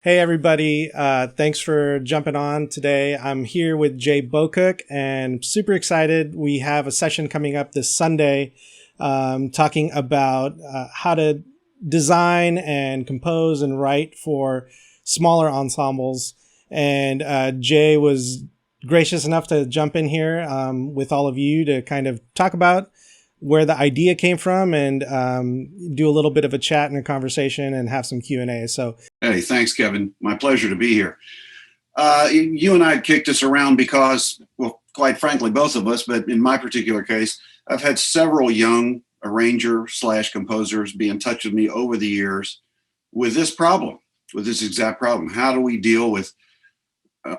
Hey everybody, thanks for jumping on today. I'm here with Jay Bocook and super excited. We have a session coming up this Sunday talking about how to design and compose and write for smaller ensembles. And Jay was gracious enough to jump in here with all of you to kind of talk about where the idea came from and do a little bit of a chat and a conversation and have some Q&A. So Hey, thanks, Kevin. My pleasure to be here. You and I kicked this around because, well, quite frankly, both of us, but in my particular case, I've had several young arranger slash composers be in touch with me over the years with this problem, with this exact problem. How do we deal with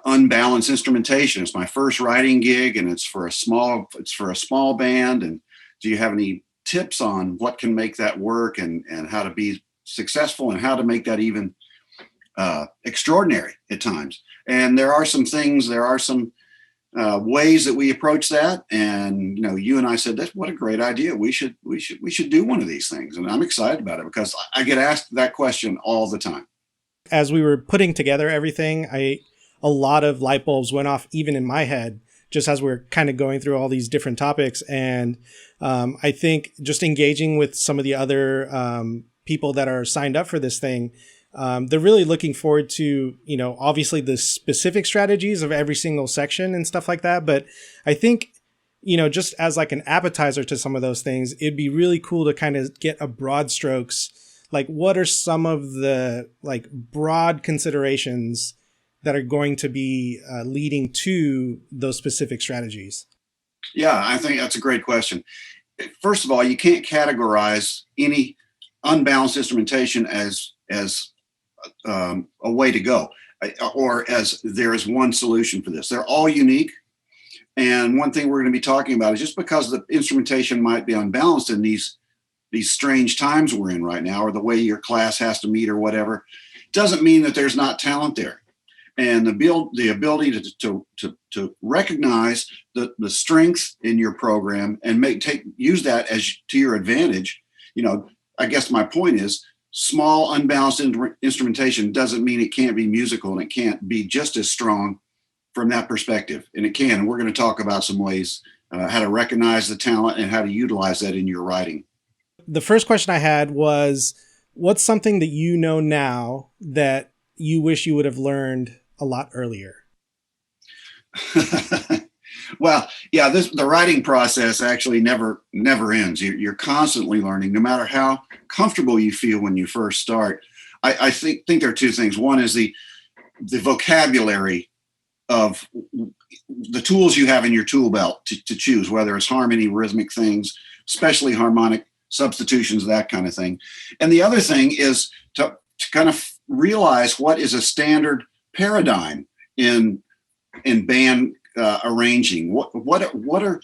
unbalanced instrumentation? It's my first writing gig, and it's for a small band. And do you have any tips on what can make that work, and how to be successful, and how to make that even extraordinary at times? And there are some ways that we approach that. And you and I said, "That's what a great idea. We should do one of these things." And I'm excited about it because I get asked that question all the time. as we were putting together everything, a lot of light bulbs went off even in my head just as we're kind of going through all these different topics. And I think just engaging with some of the other people that are signed up for this thing, they're really looking forward to, obviously the specific strategies of every single section and stuff like that. But I think, just as like an appetizer to some of those things, it'd be really cool to kind of get a broad strokes. Like, what are some of the like broad considerations that are going to be leading to those specific strategies? Yeah, I think that's a great question. First of all, you can't categorize any unbalanced instrumentation as a way to go, or as there is one solution for this. They're all unique. And one thing we're going to be talking about is just because the instrumentation might be unbalanced in these strange times we're in right now, or the way your class has to meet or whatever, doesn't mean that there's not talent there. And the ability to recognize the strength in your program and use that as to your advantage. I guess my point is, small unbalanced instrumentation doesn't mean it can't be musical, and it can't be just as strong from that perspective. And it can. And we're going to talk about some ways how to recognize the talent and how to utilize that in your writing. The first question I had was, what's something that you know now that you wish you would have learned a lot earlier? Well, yeah, the writing process actually never ends. You're constantly learning, no matter how comfortable you feel when you first start. I think there are two things. One is the vocabulary of the tools you have in your tool belt to choose, whether it's harmony, rhythmic things, especially harmonic substitutions, that kind of thing. And the other thing is to kind of realize what is a standard paradigm in band arranging. What are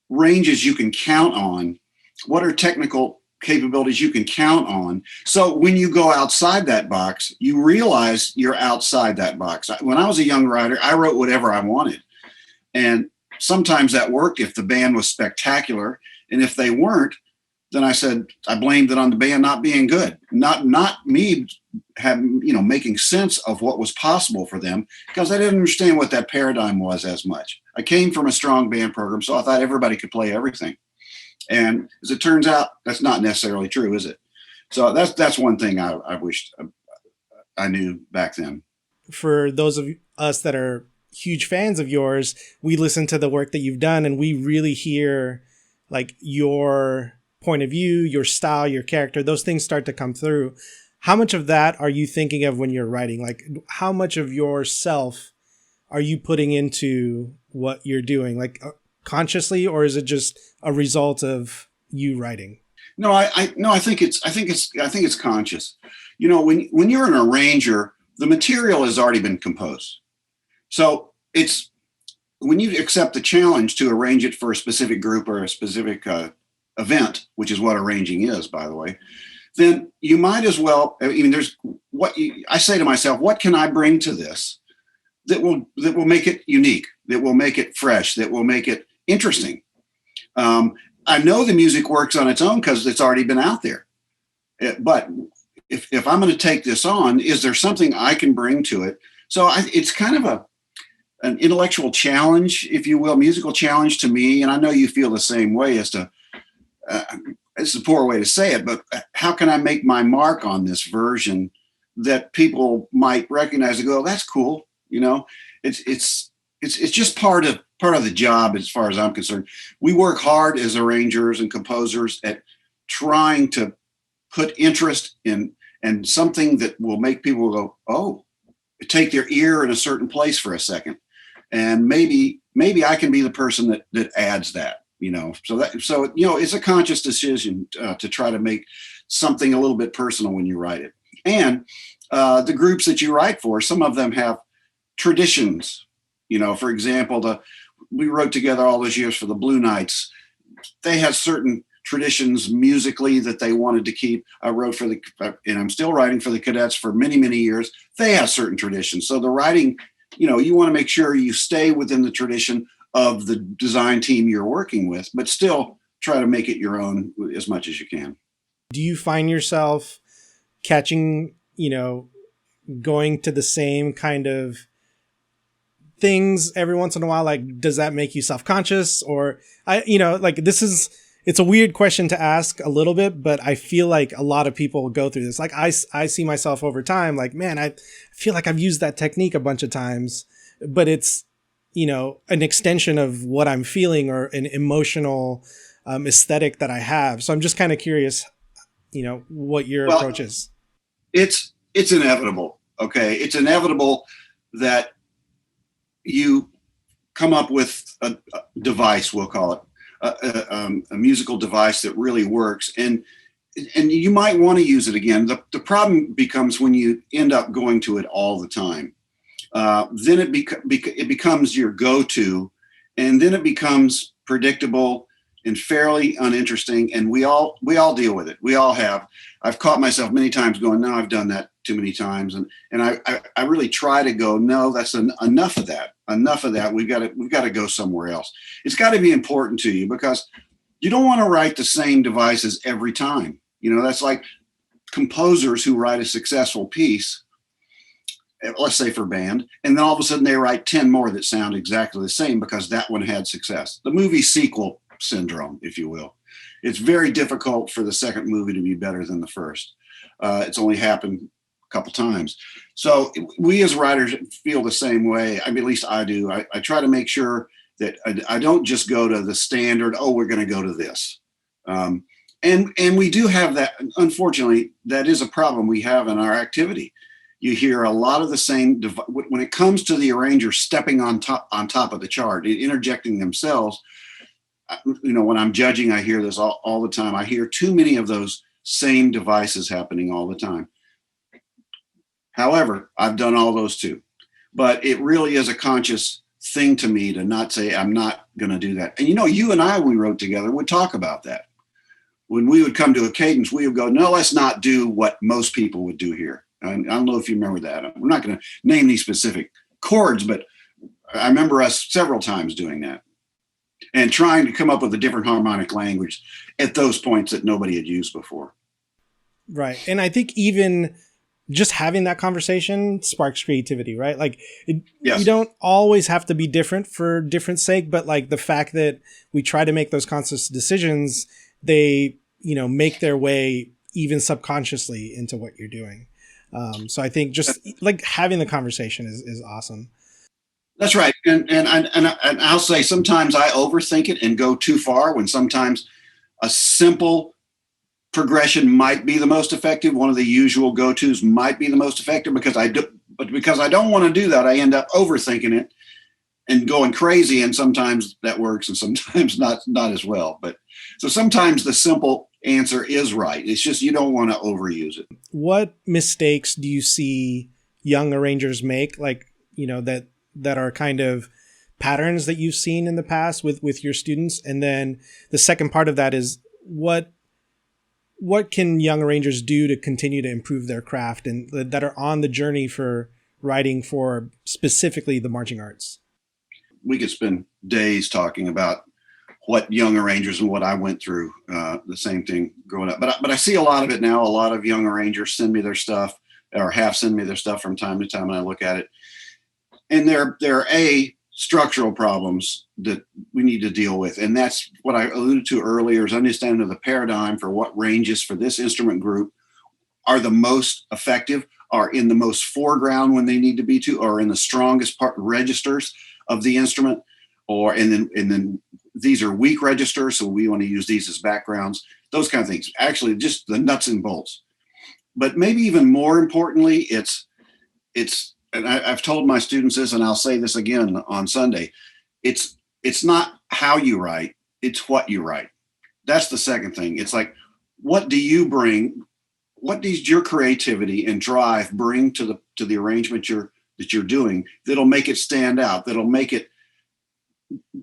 ranges you can count on? What are technical capabilities you can count on? So when you go outside that box, you realize you're outside that box. When I was a young writer, I wrote whatever I wanted. And sometimes that worked if the band was spectacular. And if they weren't, then I blamed it on the band not being good, not me making sense of what was possible for them, because I didn't understand what that paradigm was as much. I came from a strong band program, so I thought everybody could play everything. And as it turns out, that's not necessarily true, is it? So that's one thing I wished I knew back then. For those of us that are huge fans of yours, we listen to the work that you've done and we really hear like your point of view, your style, your character, those things start to come through. How much of that are you thinking of when you're writing? Like, how much of yourself are you putting into what you're doing, like consciously, or is it just a result of you writing? No, I think it's conscious. When you're an arranger, the material has already been composed. So it's when you accept the challenge to arrange it for a specific group or a specific event, which is what arranging is, by the way, then you might as well. I mean, I say to myself, what can I bring to this that will make it unique, that will make it fresh, that will make it interesting? I know the music works on its own because it's already been out there. But if I'm going to take this on, is there something I can bring to it? So it's kind of an intellectual challenge, if you will, musical challenge to me. And I know you feel the same way as to, it's a poor way to say it, but how can I make my mark on this version that people might recognize and go, oh, that's cool. You know, it's just part of the job as far as I'm concerned. We work hard as arrangers and composers at trying to put interest in and something that will make people go, oh, take their ear in a certain place for a second. And maybe I can be the person that adds that, you know. So you know, it's a conscious decision to try to make something a little bit personal when you write it. And the groups that you write for, some of them have traditions. You know, for example, we wrote together all those years for the Blue Knights. They had certain traditions musically that they wanted to keep. I wrote and I'm still writing for the Cadets for many, many years. They have certain traditions. So the writing, you know, you want to make sure you stay within the tradition of the design team you're working with, but still try to make it your own as much as you can. Do you find yourself catching, you know, going to the same kind of things every once in a while? Like, does that make you self-conscious? Or it's a weird question to ask a little bit, but I feel like a lot of people go through this. Like I see myself over time, like, man, I feel like I've used that technique a bunch of times, but it's, you know, an extension of what I'm feeling or an emotional aesthetic that I have. So I'm just kind of curious, you know, what your approach is. It's inevitable. Okay. It's inevitable that you come up with a device, we'll call it, a musical device that really works, and you might want to use it again. The problem becomes when you end up going to it all the time. Then it becomes your go-to, and then it becomes predictable and fairly uninteresting. And we all deal with it. We all have. I've caught myself many times going, no, I've done that too many times, and I really try to go, no, that's enough of that. Enough of that. We've got to go somewhere else. It's got to be important to you because you don't want to write the same devices every time. You know, that's like composers who write a successful piece, let's say for band, and then all of a sudden they write 10 more that sound exactly the same because that one had success. The movie sequel syndrome, if you will. It's very difficult for the second movie to be better than the first. It's only happened couple times. So we as writers feel the same way. I mean, at least I do. I try to make sure that I don't just go to the standard, oh, we're going to go to this. And we do have that. Unfortunately, that is a problem we have in our activity. You hear a lot of the same, when it comes to the arranger stepping on top of the chart, interjecting themselves. You know, when I'm judging, I hear this all the time. I hear too many of those same devices happening all the time. However, I've done all those too, but it really is a conscious thing to me to not say, I'm not going to do that. And, you know, you and I, when we wrote together, would talk about that. When we would come to a cadence, we would go, no, let's not do what most people would do here. I don't know if you remember that. We're not going to name these specific chords, but I remember us several times doing that and trying to come up with a different harmonic language at those points that nobody had used before. Right. And I think even just having that conversation sparks creativity, right? Like yes. You don't always have to be different for different sake, but like the fact that we try to make those conscious decisions, they, you know, make their way even subconsciously into what you're doing. So I think just like having the conversation is awesome. That's right. And I'll say sometimes I overthink it and go too far when sometimes a simple progression might be the most effective. One of the usual go-tos might be the most effective because I don't want to do that, I end up overthinking it and going crazy. And sometimes that works and sometimes not as well. But so sometimes the simple answer is right. It's just, you don't want to overuse it. What mistakes do you see young arrangers make? Like, you know, that are kind of patterns that you've seen in the past with your students? And then the second part of that is what can young arrangers do to continue to improve their craft and that are on the journey for writing for specifically the marching arts? We could spend days talking about what young arrangers and what I went through, the same thing growing up. But I see a lot of it now. A lot of young arrangers send me their stuff, or have sent me their stuff from time to time, and I look at it. And there are structural problems that we need to deal with. And that's what I alluded to earlier, is understanding the paradigm for what ranges for this instrument group are the most effective, are in the most foreground when they need to be to, or in the strongest part registers of the instrument, and then these are weak registers, so we want to use these as backgrounds, those kind of things. Actually, just the nuts and bolts. But maybe even more importantly, it's and I've told my students this, and I'll say this again on Sunday. It's not how you write, it's what you write. That's the second thing. It's like, what do you bring? What does your creativity and drive bring to the arrangement that you're doing that'll make it stand out, that'll make it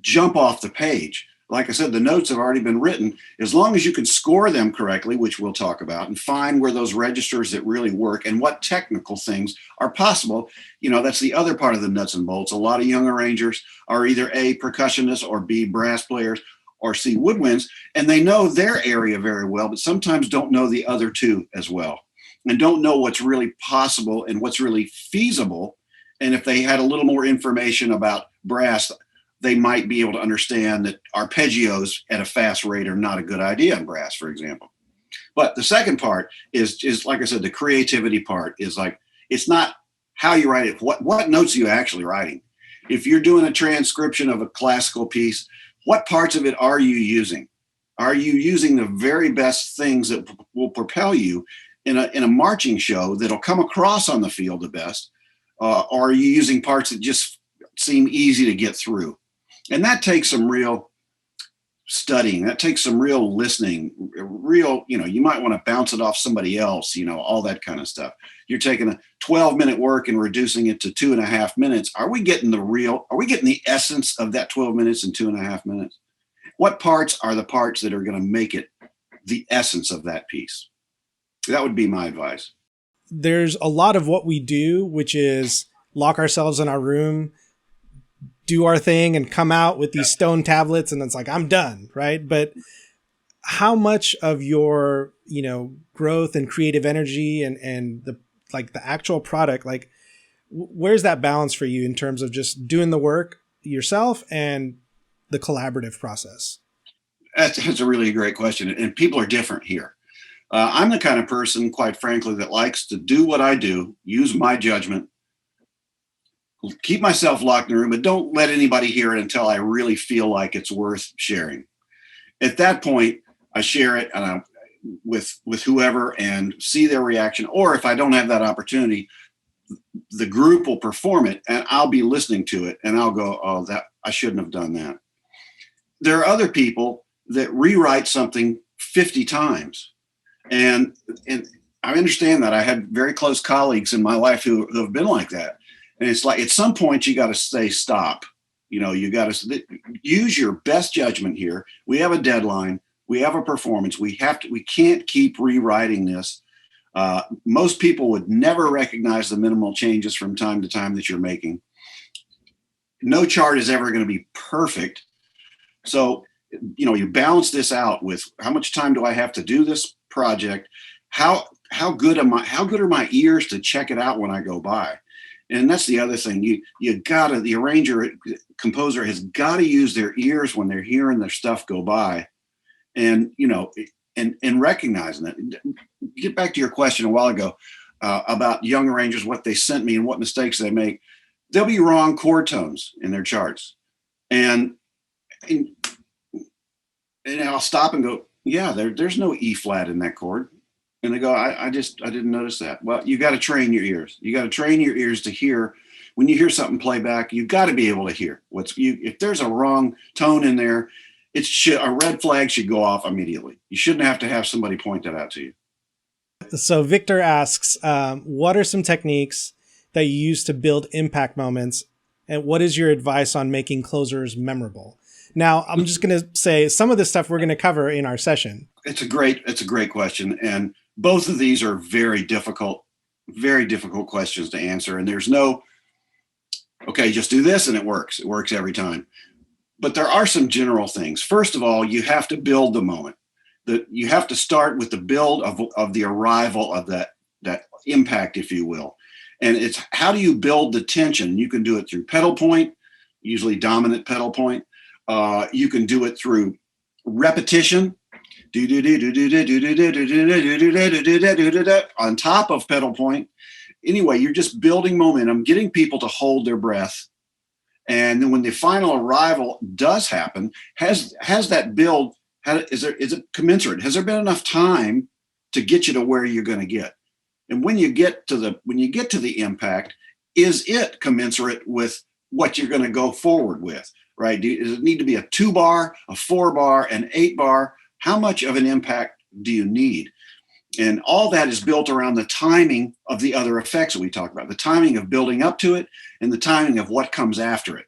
jump off the page? Like I said, the notes have already been written. As long as you can score them correctly, which we'll talk about, and find where those registers that really work and what technical things are possible. That's the other part of the nuts and bolts. A lot of young arrangers are either A, percussionists, or B, brass players, or C, woodwinds, and they know their area very well, but sometimes don't know the other two as well, and don't know what's really possible and what's really feasible. And if they had a little more information about brass, they might be able to understand that arpeggios at a fast rate are not a good idea in brass, for example. But the second part is like I said, the creativity part is like, it's not how you write it. What notes are you actually writing? If you're doing a transcription of a classical piece, what parts of it are you using? Are you using the very best things that will propel you in a marching show that'll come across on the field the best? Or are you using parts that just seem easy to get through? And that takes some real studying. That takes some real listening, you might want to bounce it off somebody else, all that kind of stuff. You're taking a 12-minute work and reducing it to 2.5 minutes. Are we getting the essence of that 12 minutes in 2.5 minutes? What parts are the parts that are going to make it the essence of that piece? That would be my advice. There's a lot of what we do, which is lock ourselves in our room, do our thing, and come out with these stone tablets, and it's like, I'm done, right? But how much of your, growth and creative energy and the actual product, where's that balance for you in terms of just doing the work yourself and the collaborative process? That's a really great question. And people are different here. I'm the kind of person, quite frankly, that likes to do what I do, use my judgment, keep myself locked in the room, but don't let anybody hear it until I really feel like it's worth sharing. At that point, I share it with whoever and see their reaction. Or if I don't have that opportunity, the group will perform it and I'll be listening to it and I'll go, oh, that I shouldn't have done that. There are other people that rewrite something 50 times. And I understand that. I had very close colleagues in my life who have been like that. And it's like, at some point you got to say, stop, you got to use your best judgment here. We have a deadline. We have a performance. We can't keep rewriting this. Most people would never recognize the minimal changes from time to time that you're making. No chart is ever going to be perfect. So, you balance this out with how much time do I have to do this project? How good are my ears to check it out when I go by? And that's the other thing. The arranger, composer has got to use their ears when they're hearing their stuff go by, and recognizing that. Get back to your question a while ago about young arrangers, what they sent me and what mistakes they make. There'll be wrong chord tones in their charts, and I'll stop and go, yeah, there's no E flat in that chord. And they go, I didn't notice that. Well, you got to train your ears. You got to train your ears to hear. When you hear something play back, you got to be able to hear if there's a wrong tone in there, a red flag should go off immediately. You shouldn't have to have somebody point that out to you. So Victor asks, what are some techniques that you use to build impact moments? And what is your advice on making closers memorable? Now, I'm just going to say some of this stuff we're going to cover in our session. It's a great question. And both of these are very difficult questions to answer. And there's no, okay, just do this and it works. It works every time. but there are some general things. First of all, you have to build the moment. That you have to start with the build of the arrival of that impact, if you will. And it's how do you build the tension? You can do it through pedal point, usually dominant pedal point. You can do it through repetition on top of pedal point. Anyway, you're just building momentum, getting people to hold their breath. And then when the final arrival does happen, has that build, is it commensurate? Has there been enough time to get you to where you're going to get? And when you get to the impact, is it commensurate with what you're going to go forward with, right? Does it need to be a 2-bar, a 4-bar, an 8-bar? How much of an impact do you need? And all that is built around the timing of the other effects that we talked about, the timing of building up to it and the timing of what comes after it.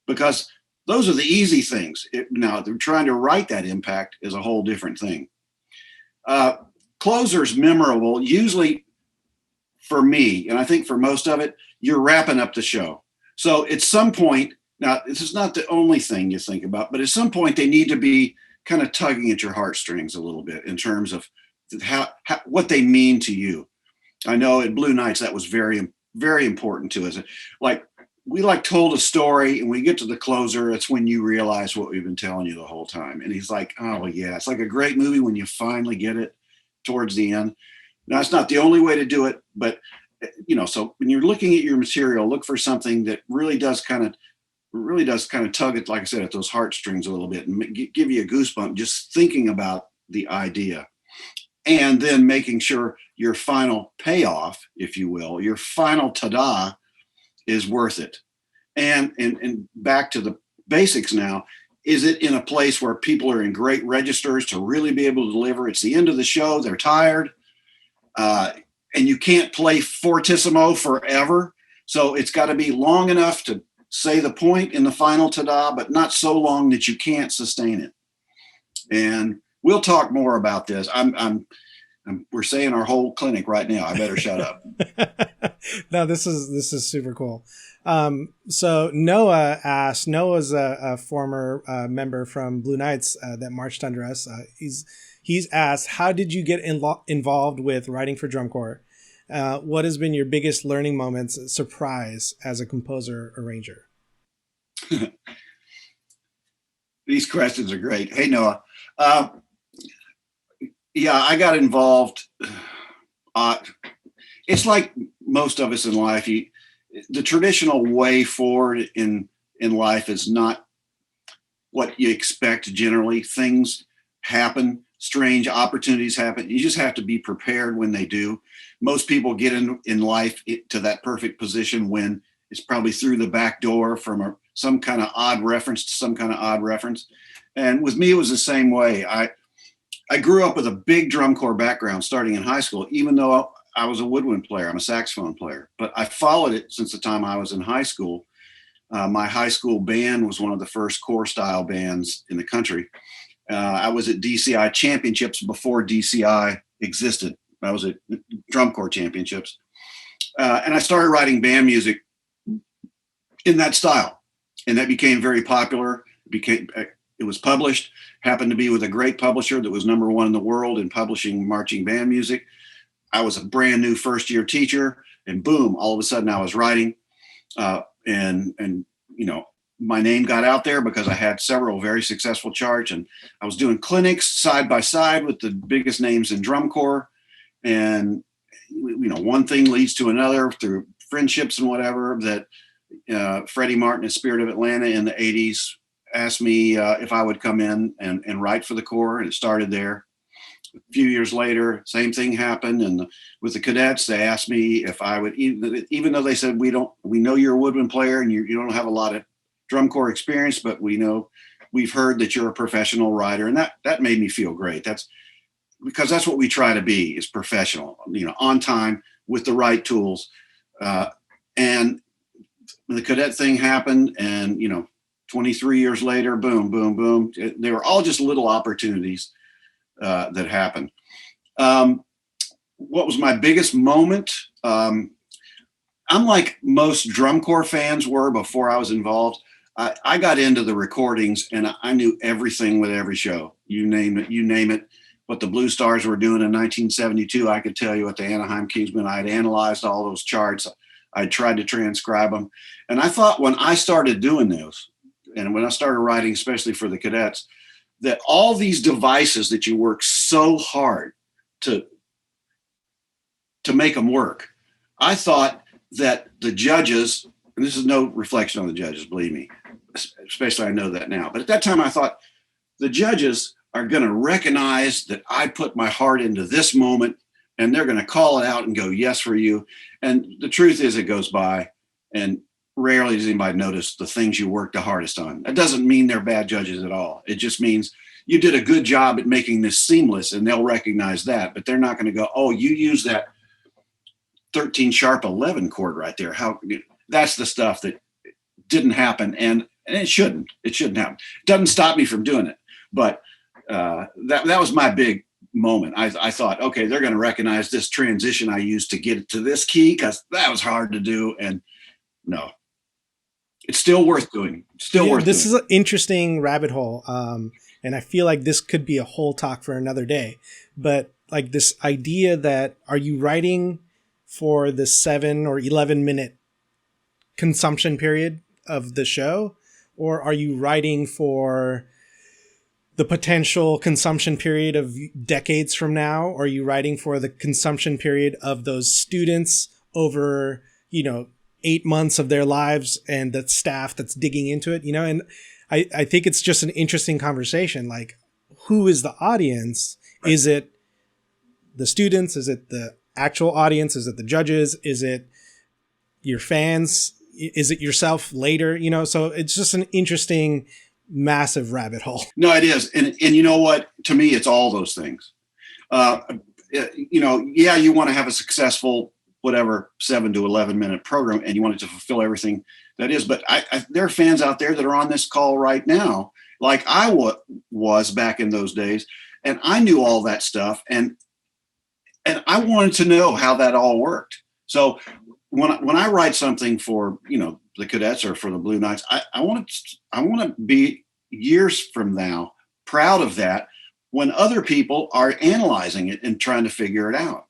Because those are the easy things. Now, they're trying to write that impact is a whole different thing. Closer's memorable, usually for me, and I think for most of it, you're wrapping up the show. So at some point, now this is not the only thing you think about, but at some point they need to be kind of tugging at your heartstrings a little bit in terms of how what they mean to you. I know at Blue Nights that was very, very important to us. Like we told a story, and we get to the closer, it's when you realize what we've been telling you the whole time. And he's like, oh yeah, it's like a great movie when you finally get it towards the end. Now it's not the only way to do it, but so when you're looking at your material, look for something that really does kind of tug it, like I said, at those heartstrings a little bit and give you a goosebump just thinking about the idea. And then making sure your final payoff, if you will, your final ta-da is worth it. And back to the basics now, is it in a place where people are in great registers to really be able to deliver? It's the end of the show, they're tired, and you can't play fortissimo forever. So it's got to be long enough to say the point in the final ta-da, but not so long that you can't sustain it. And we'll talk more about this. We're saying our whole clinic right now. I better shut up. No, this is super cool. So Noah's a former member from Blue Nights that marched under us. He's asked, how did you get involved with writing for drum corps? What has been your biggest learning moments, surprise as a composer arranger? These questions are great. Hey, Noah. Yeah, I got involved. It's like most of us in life. The traditional way forward in life is not what you expect generally. Things happen, strange opportunities happen. You just have to be prepared when they do. Most people get in life to that perfect position when it's probably through the back door from some kind of odd reference to some kind of odd reference. And with me, it was the same way. I grew up with a big drum corps background starting in high school, even though I was a woodwind player. I'm a saxophone player, but I followed it since the time I was in high school. My high school band was one of the first corps style bands in the country. I was at DCI championships before DCI existed. I was at drum corps championships. And I started writing band music in that style. And that became very popular. It was published, happened to be with a great publisher that was #1 in the world in publishing marching band music. I was a brand new first year teacher, and boom, all of a sudden I was writing. And my name got out there because I had several very successful charts, and I was doing clinics side by side with the biggest names in drum corps. And, one thing leads to another through friendships and whatever that Freddie Martin at Spirit of Atlanta in the 80s asked me if I would come in and write for the corps, and it started there. A few years later, same thing happened, and with the cadets, they asked me if I would, even though they said we know you're a woodwind player and you don't have a lot of drum corps experience, but we've heard that you're a professional writer, and that made me feel great. That's because that's what we try to be, is professional, on time with the right tools. And the cadet thing happened, and 23 years later, boom, boom, boom. They were all just little opportunities that happened. What was my biggest moment? I'm like most drum corps fans were before I was involved. I got into the recordings and I knew everything with every show. You name it. What the Blue Stars were doing in 1972, I could tell you. What the Anaheim Kingsmen, I'd analyzed all those charts. I tried to transcribe them. And I thought when I started doing those, and when I started writing, especially for the cadets, that all these devices that you work so hard to make them work, I thought that the judges, and this is no reflection on the judges, believe me, especially I know that now. But at that time, I thought the judges are going to recognize that I put my heart into this moment, and they're going to call it out and go, yes, for you. And the truth is it goes by, and rarely does anybody notice the things you worked the hardest on. That doesn't mean they're bad judges at all. It just means you did a good job at making this seamless, and they'll recognize that. But they're not going to go, oh, you use that 13 sharp 11 chord right there. That's the stuff that didn't happen, and it shouldn't. It shouldn't happen. It doesn't stop me from doing it, but that was my big moment. I thought, okay, they're going to recognize this transition I used to get it to this key, because that was hard to do. And no, it's still worth doing. This is an interesting rabbit hole, and I feel like this could be a whole talk for another day. But like this idea that, are you writing for the 7 or 11 minute consumption period of the show, or are you writing for the potential consumption period of decades from now? Or are you writing for the consumption period of those students over, 8 months of their lives, and the staff that's digging into it, and I think it's just an interesting conversation. Like, who is the audience? Right. Is it the students? Is it the actual audience? Is it the judges? Is it your fans? Is it yourself later? So it's just an interesting, massive rabbit hole. No, it is. And you know what? To me, it's all those things. You want to have a successful, whatever, 7 to 11 minute program, and you want it to fulfill everything that is. But there are fans out there that are on this call right now, like I was back in those days. And I knew all that stuff. And I wanted to know how that all worked. So when I write something for, the cadets or for the Blue Knights, I want to be years from now proud of that, when other people are analyzing it and trying to figure it out,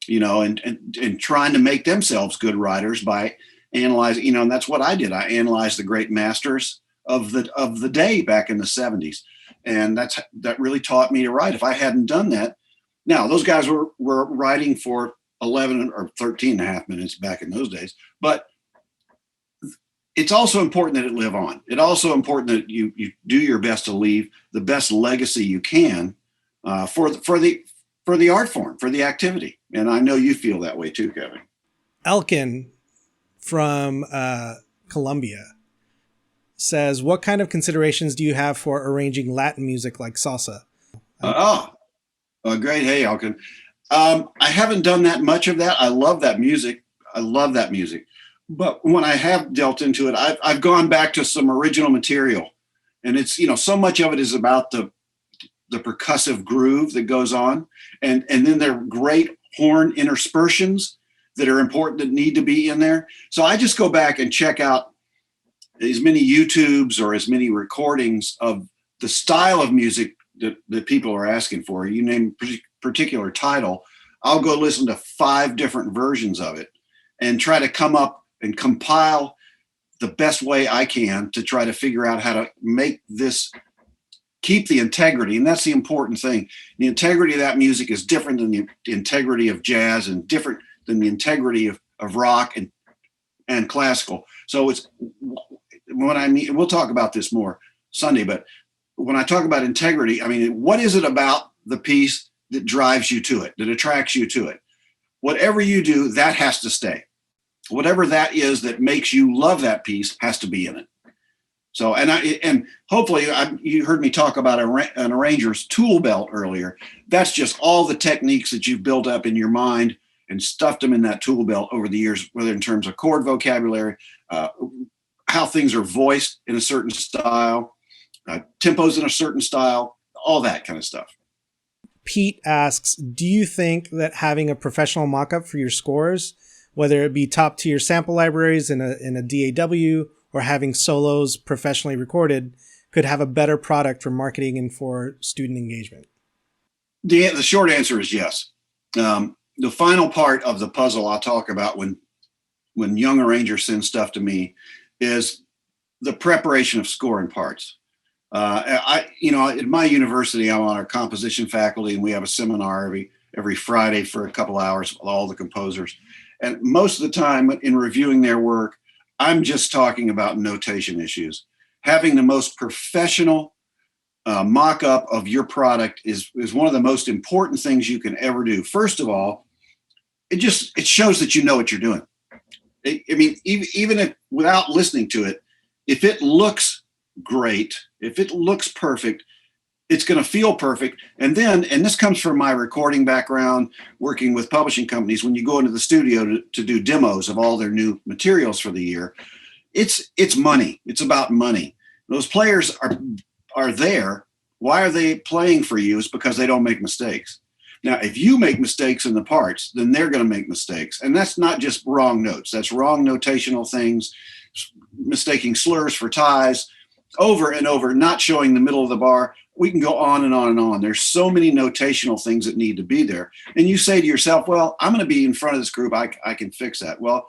and trying to make themselves good writers by analyzing, and that's what I did. I analyzed the great masters of the day back in the 70s. And that really taught me to write. If I hadn't done that, now those guys were writing for 11 or 13 and a half minutes back in those days, but it's also important that it live on. It's also important that you do your best to leave the best legacy you can for the art form, for the activity. And I know you feel that way too, Kevin. Elkin from Colombia says, what kind of considerations do you have for arranging Latin music like salsa? Great. Hey, Elkin. I haven't done that much of that. I love that music. But when I have dealt into it, I've gone back to some original material, and it's, so much of it is about the percussive groove that goes on. And then there are great horn interspersions that are important, that need to be in there. So I just go back and check out as many YouTubes or as many recordings of the style of music that people are asking for. You name a particular title, I'll go listen to 5 different versions of it and try to come up and compile the best way I can to try to figure out how to make this keep the integrity. And that's the important thing. The integrity of that music is different than the integrity of jazz, and different than the integrity of rock and classical. So it's what I mean, we'll talk about this more Sunday, but when I talk about integrity, I mean, what is it about the piece that drives you to it, that attracts you to it? Whatever you do, that has to stay. Whatever that is that makes you love that piece has to be in it. So, and hopefully you heard me talk about an arranger's tool belt earlier. That's just all the techniques that you've built up in your mind and stuffed them in that tool belt over the years, whether in terms of chord vocabulary, how things are voiced in a certain style, tempos in a certain style, all that kind of stuff. Pete asks, do you think that having a professional mock-up for your scores, whether it be top tier sample libraries in a DAW or having solos professionally recorded could have a better product for marketing and for student engagement? The short answer is yes. The final part of the puzzle I'll talk about when young arrangers send stuff to me is the preparation of score and parts. At my university, I'm on our composition faculty, and we have a seminar every Friday for a couple hours with all the composers. And most of the time in reviewing their work, I'm just talking about notation issues. Having the most professional mock-up of your product is one of the most important things you can ever do. First of all, it shows that you know what you're doing. Even if without listening to it, if it looks great, if it looks perfect, it's going to feel perfect. And this comes from my recording background, working with publishing companies. When you go into the studio to do demos of all their new materials for the year, it's money. It's about money. Those players are there. Why are they playing for you? It's because they don't make mistakes. Now, if you make mistakes in the parts, then they're going to make mistakes. And that's not just wrong notes. That's wrong notational things, mistaking slurs for ties, over and over, not showing the middle of the bar. We can go on and on and on. There's so many notational things that need to be there. And you say to yourself, well, I'm going to be in front of this group. I can fix that. Well,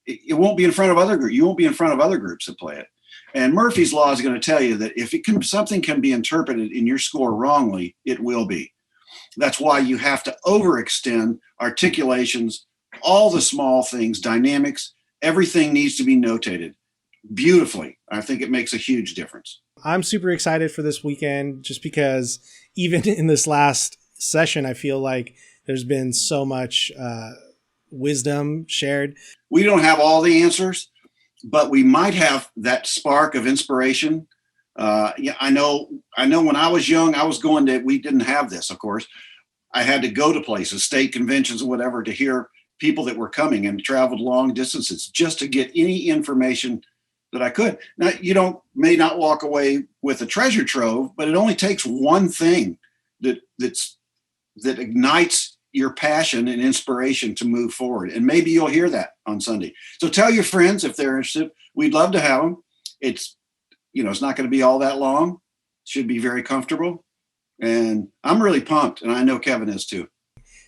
it won't be in front of other groups. You won't be in front of other groups that play it. And Murphy's Law is going to tell you that if something can be interpreted in your score wrongly, it will be. That's why you have to overextend articulations, all the small things, dynamics, everything needs to be notated beautifully. I think it makes a huge difference. I'm super excited for this weekend just because even in this last session, I feel like there's been so much wisdom shared. We don't have all the answers, but we might have that spark of inspiration. I know when I was young, we didn't have this, of course. I had to go to places, state conventions or whatever, to hear people that were coming, and traveled long distances just to get any information that I could. Now, you may not walk away with a treasure trove, but it only takes one thing that ignites your passion and inspiration to move forward. And maybe you'll hear that on Sunday. So tell your friends if they're interested. We'd love to have them. It's not going to be all that long. Should be very comfortable. And I'm really pumped. And I know Kevin is too.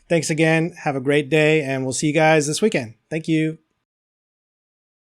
Thanks again. Have a great day. And we'll see you guys this weekend. Thank you.